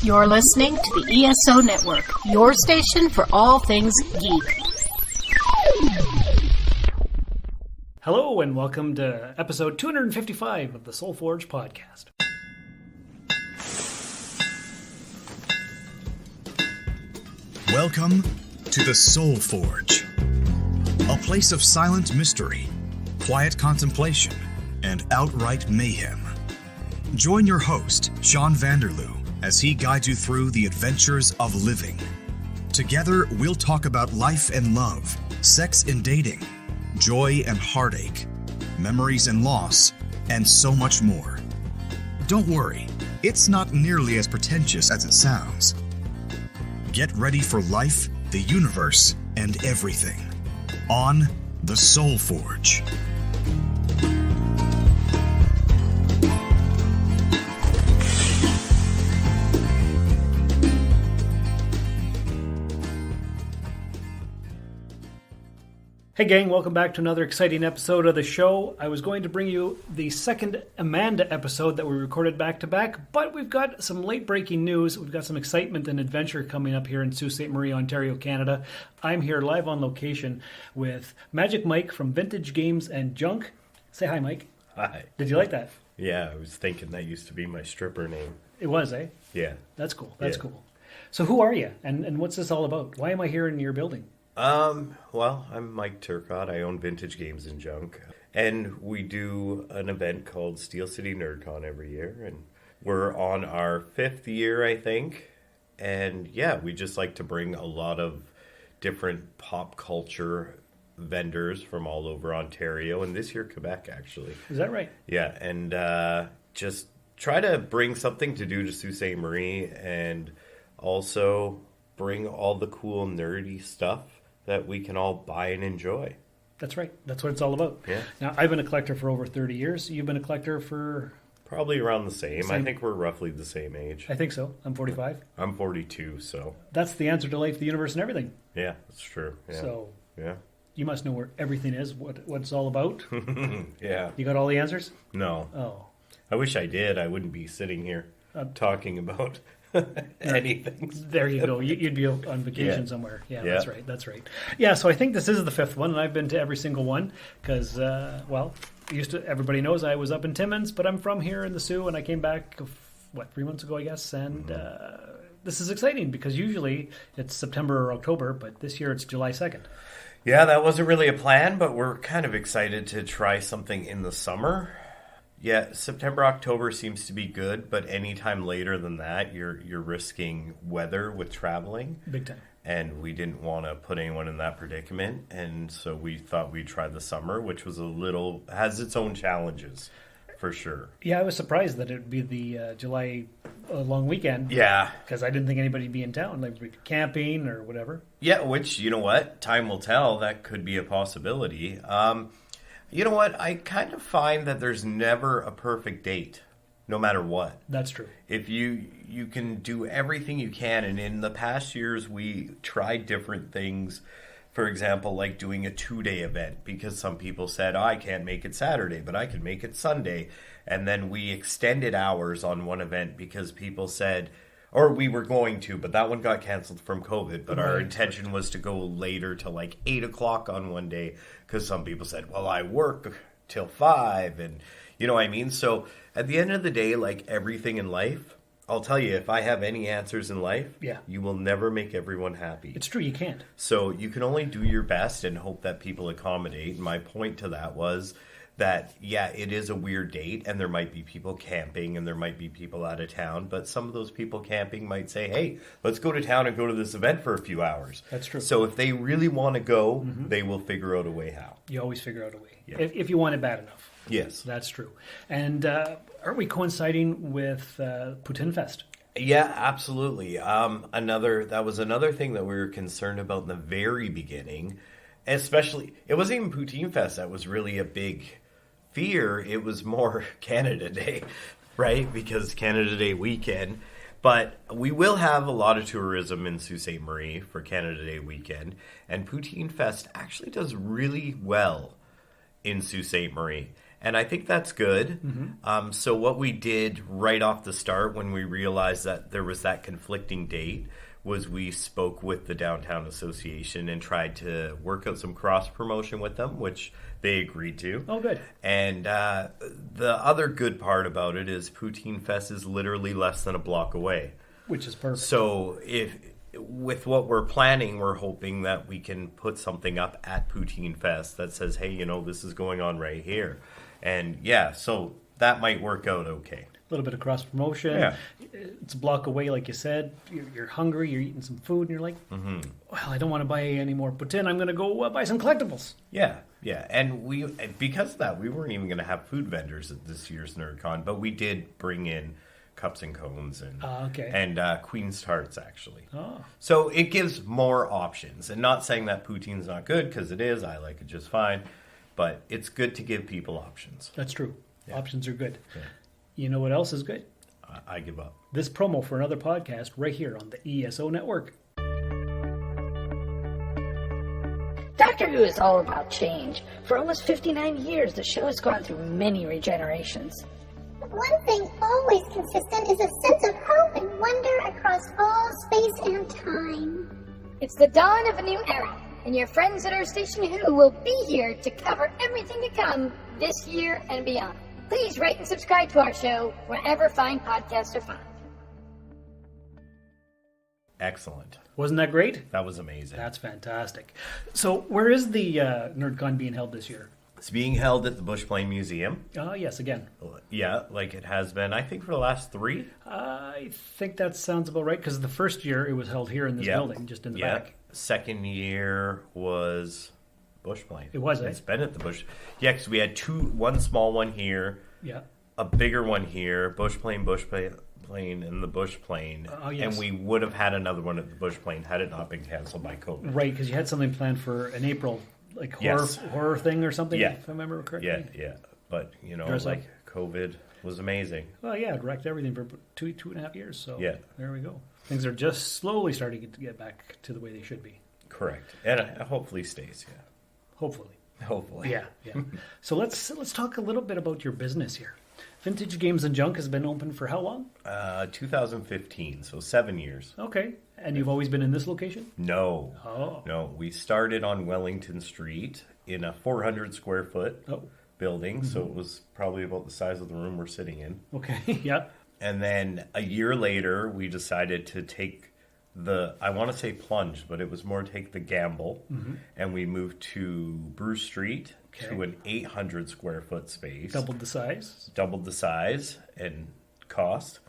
You're listening to the ESO Network, your station for all things geek. Hello and welcome to episode 255 of the Soul Forge podcast. Welcome to the Soul Forge, a place of silent mystery, quiet contemplation, and outright mayhem. Join your host, Sean Vanderloo, as he guides you through the adventures of living. Together, we'll talk about life and love, sex and dating, joy and heartache, memories and loss, and so much more. Don't worry, it's not nearly as pretentious as it sounds. Get ready for life, the universe, and everything on the Soul Forge. Hey gang, welcome back to another exciting episode of the show. I was going to bring you the second Amanda episode that we recorded back to back, but we've got some late breaking news. We've got some excitement and adventure coming up here in Sault Ste. Marie, Ontario, Canada. I'm here live on location with Magic Mike from Vintage Games and Junque. Say hi, Mike. Hi. Did you like that? Yeah, I was thinking that used to be my stripper name. It was, eh? Yeah. That's cool. That's cool. So who are you and what's this all about? Why am I here in your building? Well, I'm Mike Turcotte. I own Vintage Games and Junque. And we do an event called Steel City NerdCon every year. And we're on our 5th year, I think. And yeah, we just like to bring a lot of different pop culture vendors from all over Ontario. And this year, Quebec, actually. Is that right? Yeah, and just try to bring something to do to Sault Ste. Marie and also bring all the cool nerdy stuff that we can all buy and enjoy. That's right. That's what it's all about. Yeah. Now, I've been a collector for over 30 years. You've been a collector for... Probably around the same. I think we're roughly the same age. I think so. I'm 45. I'm 42, so... That's the answer to life, the universe, and everything. Yeah, that's true. Yeah. So, yeah. You must know where everything is, what it's all about. Yeah. You got all the answers? No. Oh. I wish I did. I wouldn't be sitting here talking about... anything. There you go. You'd be on vacation somewhere. Yeah, yeah, that's right. That's right. Yeah, so I think this is the 5th one, and I've been to every single one because, everybody knows I was up in Timmins, but I'm from here in the Sioux, and I came back, 3 months ago, I guess, and this is exciting because usually it's September or October, but this year it's July 2nd. Yeah, that wasn't really a plan, but we're kind of excited to try something in the summer. Yeah, September, October seems to be good, but anytime later than that, you're risking weather with traveling. Big time. And we didn't want to put anyone in that predicament, and so we thought we'd try the summer, which was has its own challenges, for sure. Yeah, I was surprised that it would be the July long weekend. Yeah. Because I didn't think anybody'd be in town, like camping or whatever. Yeah, which, you know what, time will tell, that could be a possibility. You know what? I kind of find that there's never a perfect date, no matter what. That's true. If you can do everything you can, and in the past years we tried different things. For example, like doing a 2-day event because some people said, I can't make it Saturday, but I can make it Sunday. And then we extended hours on one event because people said, or we were going to, but that one got canceled from COVID. But our intention was to go later to like 8 o'clock on one day because some people said, well, I work till 5. And you know what I mean? So at the end of the day, like everything in life, I'll tell you, if I have any answers in life, you will never make everyone happy. It's true, you can't. So you can only do your best and hope that people accommodate. And my point to that was that, yeah, it is a weird date, and there might be people camping, and there might be people out of town, but some of those people camping might say, hey, let's go to town and go to this event for a few hours. That's true. So if they really want to go, they will figure out a way how. You always figure out a way, Yeah. if you want it bad enough. Yes. That's true. And aren't we coinciding with Poutine Fest? Yeah, absolutely. That was another thing that we were concerned about in the very beginning, especially, it wasn't even Poutine Fest that was really a big fear. It was more Canada Day, right? Because Canada Day weekend. But we will have a lot of tourism in Sault Ste. Marie for Canada Day weekend. And Poutine Fest actually does really well in Sault Ste. Marie. And I think that's good. So what we did right off the start when we realized that there was that conflicting date was we spoke with the Downtown Association and tried to work out some cross-promotion with them, which they agreed to. Oh, good. And the other good part about it is Poutine Fest is literally less than a block away. Which is perfect. So with what we're planning, we're hoping that we can put something up at Poutine Fest that says, hey, this is going on right here. And yeah, so that might work out okay. A little bit of cross promotion. Yeah. It's a block away, like you said. You're hungry, you're eating some food, and you're like, well, I don't want to buy any more poutine. I'm going to go buy some collectibles. Yeah. And because of that, we weren't even going to have food vendors at this year's NerdCon, but we did bring in cups and cones and Queen's Tarts, actually. Oh. So it gives more options. And not saying that poutine's not good, because it is. I like it just fine. But it's good to give people options. That's true. Yeah. Options are good. Yeah. You know what else is good? I give up. This promo for another podcast right here on the ESO Network. Doctor Who is all about change. For almost 59 years, the show has gone through many regenerations. But one thing always consistent is a sense of hope and wonder across all space and time. It's the dawn of a new era, and your friends at our station Who will be here to cover everything to come this year and beyond. Please rate and subscribe to our show wherever fine podcasts are found. Excellent. Wasn't that great? That was amazing. That's fantastic. So where is the NerdCon being held this year? It's being held at the Bushplane Museum. Yes, again. Yeah, like it has been, I think, for the last 3. I think that sounds about right, because the first year it was held here in this building, just in the back. Second year was Bushplane. It was, It's been at the Bush. Yeah, because we had one small one here, a bigger one here, Bushplane, and the Bushplane. Oh, yes. And we would have had another one at the Bushplane had it not been canceled by COVID. Right, because you had something planned for an April, like horror thing or something, if I remember correctly. Yeah. But, COVID was amazing. Well, yeah, it wrecked everything for two and a half years. So there we go. Things are just slowly starting to get back to the way they should be. Correct. And hopefully stays, Hopefully. Hopefully. Yeah. So let's talk a little bit about your business here. Vintage Games and Junque has been open for how long? 2015, so 7 years. Okay. And you've always been in this location? No. Oh. No, we started on Wellington Street in a 400 square foot building, so it was probably about the size of the room we're sitting in. Okay, yeah. And then a year later, we decided to take I want to say plunge, but it was more take the gamble, and we moved to Bruce Street to an 800 square foot space. Doubled the size and cost.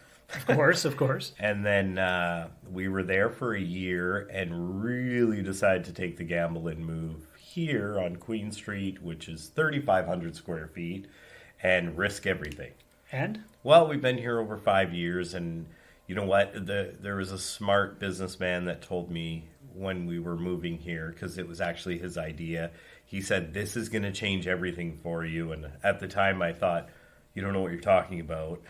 Of course. And then we were there for a year and really decided to take the gamble and move here on Queen Street, which is 3,500 square feet, and risk everything. And? Well, we've been here over 5 years, and you know what? There was a smart businessman that told me when we were moving here, because it was actually his idea. He said, this is going to change everything for you. And at the time, I thought, you don't know what you're talking about.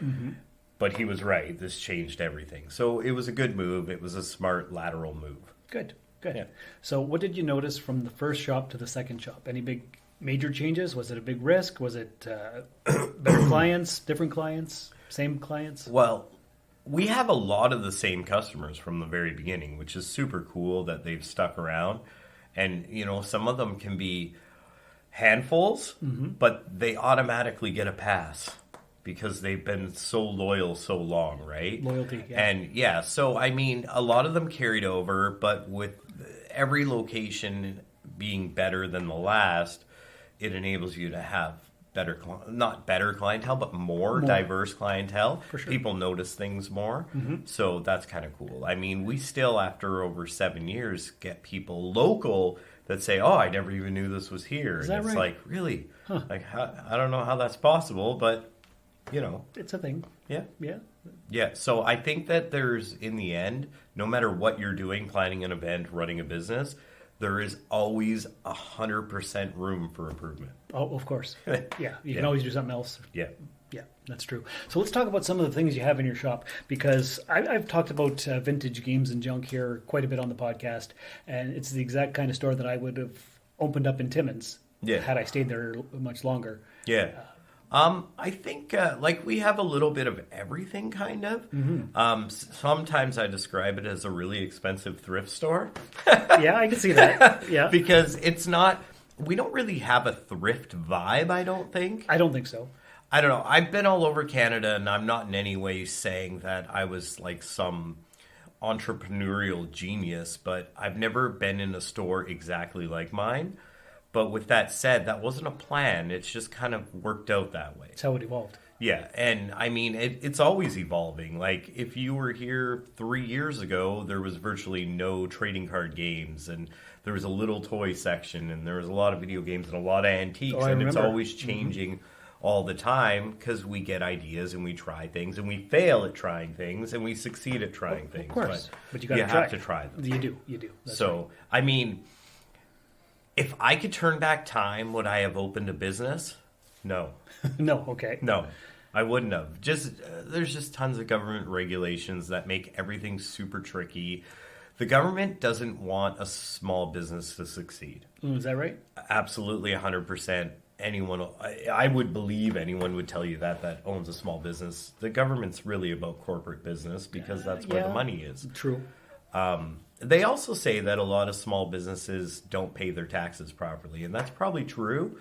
But he was right. This changed everything. So it was a good move. It was a smart lateral move. Good. Yeah. So what did you notice from the first shop to the second shop? Any big major changes? Was it a big risk? Was it better clients, different clients, same clients? Well, we have a lot of the same customers from the very beginning, which is super cool that they've stuck around. And, some of them can be handfuls, but they automatically get a pass because they've been so loyal so long, right? Loyalty, yeah. And, so, a lot of them carried over, but with every location being better than the last, it enables you to have not better clientele, but more diverse clientele. For sure. People notice things more. So that's kind of cool. We still, after over 7 years, get people local that say, oh, I never even knew this was here. Is that and it's right? like, really? Huh. I don't know how that's possible, but, It's a thing. Yeah. Yeah. Yeah. So I think that there's, in the end, no matter what you're doing, planning an event, running a business, there is always 100% room for improvement. Oh, of course. Yeah, you can always do something else. Yeah. Yeah, that's true. So let's talk about some of the things you have in your shop, because I've talked about Vintage Games and Junque here quite a bit on the podcast, and it's the exact kind of store that I would have opened up in Timmins had I stayed there much longer. Yeah. I think like we have a little bit of everything, kind of. Sometimes I describe it as a really expensive thrift store. Yeah, I can see that. Yeah, because it's not. We don't really have a thrift vibe, I don't think. I don't think so. I don't know. I've been all over Canada, and I'm not in any way saying that I was like some entrepreneurial genius, but I've never been in a store exactly like mine. But with that said, that wasn't a plan. It's just kind of worked out that way. That's how it evolved. Yeah, and I mean, it's always evolving. Like, if you were here 3 years ago, there was virtually no trading card games, and there was a little toy section, and there was a lot of video games and a lot of antiques, and it's always changing all the time because we get ideas and we try things, and we fail at trying things, and we succeed at trying things. Of course, but you have to try them. You do. That's so, right. I mean, if I could turn back time, would I have opened a business? No. No, okay. No, I wouldn't have. There's just tons of government regulations that make everything super tricky. The government doesn't want a small business to succeed. Is that right? Absolutely, 100%. I would believe anyone would tell you that owns a small business. The government's really about corporate business because that's where the money is. True. They also say that a lot of small businesses don't pay their taxes properly, and that's probably true.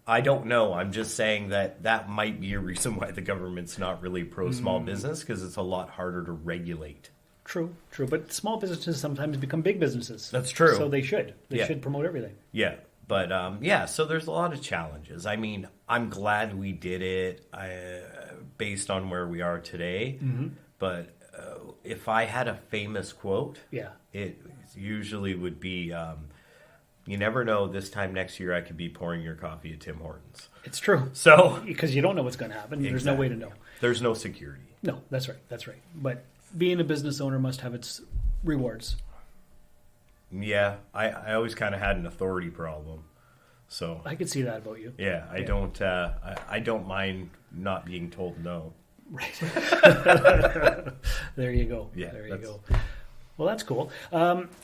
I don't know. I'm just saying that might be a reason why the government's not really pro small business, because it's a lot harder to regulate. True. But small businesses sometimes become big businesses. That's true. So they should. They should promote everything. Yeah. But, so there's a lot of challenges. I mean, I'm glad we did it based on where we are today. But if I had a famous quote, it usually would be... you never know, this time next year I could be pouring your coffee at Tim Hortons. It's true. So because you don't know what's going to happen. There's no way to know. There's no security. No, that's right. But being a business owner must have its rewards. Yeah, I always kind of had an authority problem. So I could see that about you. Yeah, I don't mind not being told no. Right. There you go. Yeah, there you go. Well, that's cool.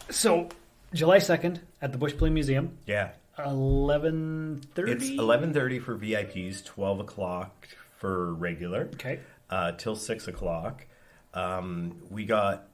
So July 2nd at the Bushplane Museum. Yeah. 11:30? It's 11:30 for VIPs, 12 o'clock for regular. Okay. Till 6 o'clock. We got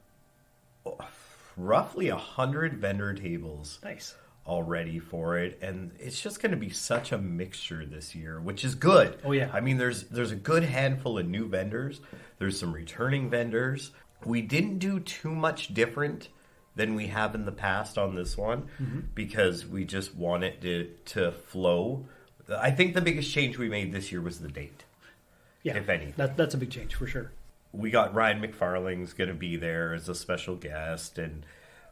roughly 100 vendor tables. Nice. Already for it, and it's just going to be such a mixture this year, which is good. Oh yeah. I mean, there's a good handful of new vendors. There's some returning vendors. We didn't do too much different than we have in the past on this one because we just want it to flow. I think the biggest change we made this year was the date. Yeah, if any. That's a big change for sure. We got Ryan McFarlane's going to be there as a special guest, and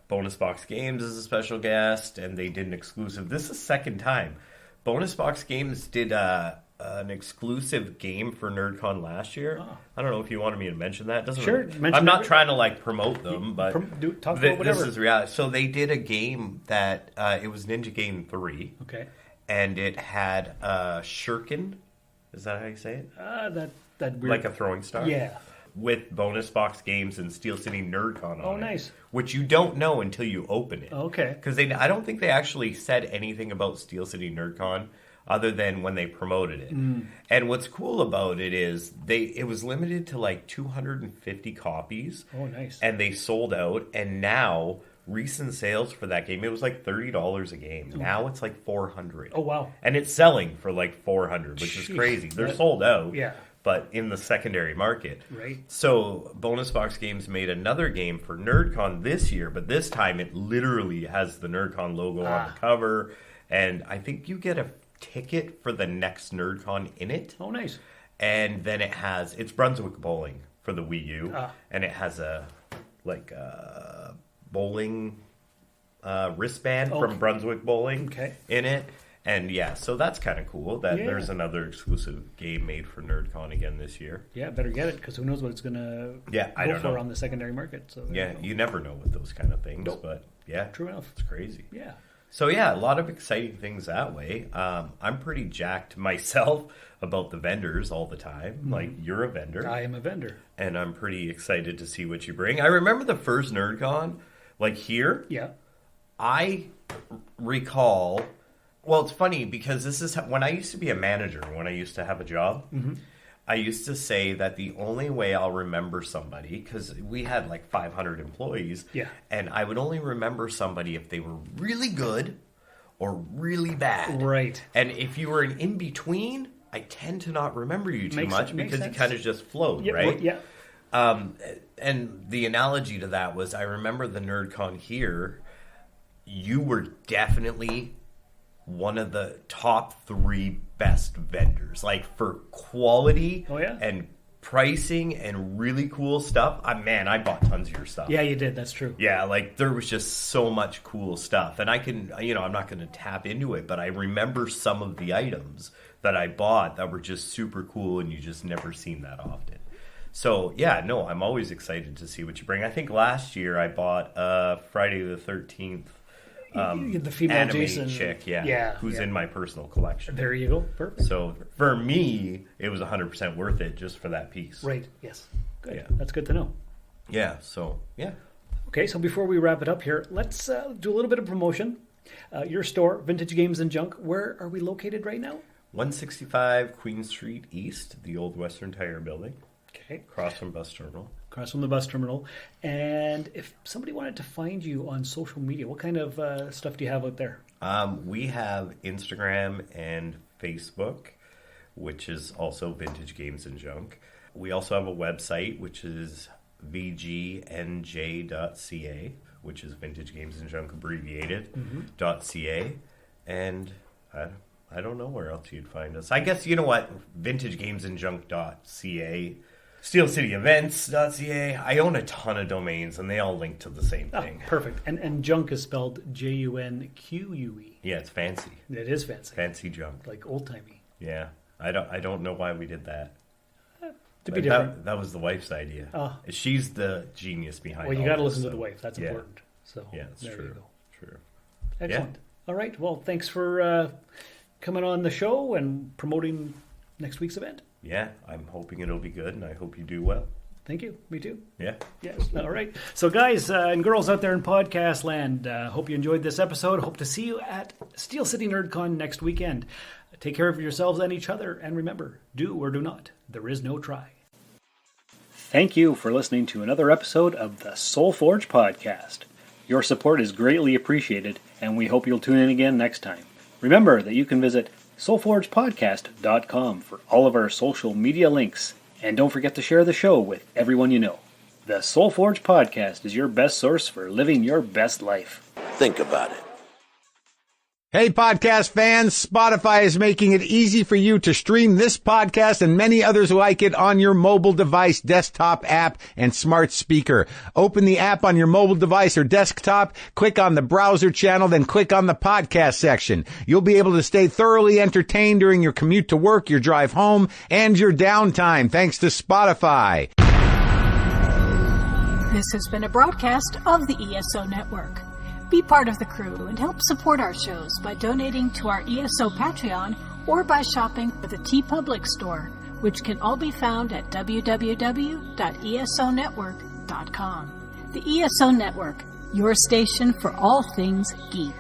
Bonus Box Games is a special guest, and they did an exclusive. This is the second time. Bonus Box Games did an exclusive game for NerdCon last year. Oh. I don't know if you wanted me to mention that. I'm not trying to promote them, but talk about whatever. This is reality. So they did a game that it was Ninja Game 3. Okay. And it had Shuriken. Is that how you say it? That weird... Like a throwing star? Yeah. With Bonus Box Games and Steel City NerdCon on it. Oh, nice. Which you don't know until you open it. Okay. Because I don't think they actually said anything about Steel City NerdCon other than when they promoted it. And what's cool about it is it was limited to 250 copies. Oh, nice. And they sold out, and now recent sales for that game, it was $30 a game. Oh. Now it's $400. Oh, wow. And it's selling for $400, which is crazy. They're sold out. Yeah. But in the secondary market. Right. So Bonus Box Games made another game for NerdCon this year, but this time it literally has the NerdCon logo on the cover, and I think you get a ticket for the next NerdCon in it. Oh, nice. And then it's Brunswick Bowling for the Wii U, and it has a bowling wristband from Brunswick Bowling in it. And so that's kind of cool that there's another exclusive game made for NerdCon again this year. Yeah, better get it, because who knows what it's going to go for on the secondary market. So you never know with those kind of things. Nope. But true enough. It's crazy. Yeah. So a lot of exciting things that way. I'm pretty jacked myself about the vendors all the time. You're a vendor. I am a vendor. And I'm pretty excited to see what you bring. I remember the first NerdCon, here. Yeah. I recall Well, it's funny because this is when I used to be a manager, when I used to have a job, I used to say that the only way I'll remember somebody, because we had like 500 employees, and I would only remember somebody if they were really good or really bad. Right. And if you were an in-between, I tend to not remember you too much because you kind of just flowed, right? Yeah. And the analogy to that was, I remember the NerdCon here, you were definitely one of the top 3 best vendors, like for quality and pricing and really cool stuff. Man, I bought tons of your stuff. Yeah, you did. That's true. Yeah, like there was just so much cool stuff. And I can, I'm not going to tap into it, but I remember some of the items that I bought that were just super cool and you just never seen that often. So, yeah, no, I'm always excited to see what you bring. I think last year I bought Friday the 13th the female anime Jason chick, who's in my personal collection. There you go. Perfect. So, for me, it was 100% worth it just for that piece. Right, yes. Good. Yeah. That's good to know. Yeah, so, yeah. Okay, so before we wrap it up here, let's do a little bit of promotion. Your store, Vintage Games and Junque, where are we located right now? 165 Queen Street East, the old Western Tire Building. Okay. Across from bus terminal. Across from the bus terminal. And if somebody wanted to find you on social media, what kind of stuff do you have out there? We have Instagram and Facebook, which is also Vintage Games and Junque. We also have a website, which is vgnj.ca, which is Vintage Games and Junque abbreviated, .ca. And I don't know where else you'd find us. I guess, you know what? VintageGamesandJunque.ca, Steel City Events.ca. I own a ton of domains, and they all link to the same thing. Perfect. And Junque is spelled Junque. Yeah, it's fancy. It is fancy. Fancy junk. Like old-timey. Yeah. I don't know why we did that. To be different. That was the wife's idea. She's the genius behind it. Well, you got to listen to the wife. That's important. So yeah, it's true. You go. True. Excellent. Yeah. All right. Well, thanks for coming on the show and promoting next week's event. Yeah, I'm hoping it'll be good, and I hope you do well. Thank you. Me too. Yeah. Yes. All right. So, guys and girls out there in podcast land, hope you enjoyed this episode. Hope to see you at Steel City NerdCon next weekend. Take care of yourselves and each other, and remember, do or do not. There is no try. Thank you for listening to another episode of the Soul Forge podcast. Your support is greatly appreciated, and we hope you'll tune in again next time. Remember that you can visit soulforgepodcast.com for all of our social media links, and don't forget to share the show with everyone you know. The Soul Forge podcast is your best source for living your best life. Think about it. Hey, podcast fans, Spotify is making it easy for you to stream this podcast and many others like it on your mobile device, desktop app, and smart speaker. Open the app on your mobile device or desktop, click on the browser channel, then click on the podcast section. You'll be able to stay thoroughly entertained during your commute to work, your drive home, and your downtime, thanks to Spotify. This has been a broadcast of the ESO Network. Be part of the crew and help support our shows by donating to our ESO Patreon or by shopping for the TeePublic store, which can all be found at www.esonetwork.com. The ESO Network, your station for all things geek.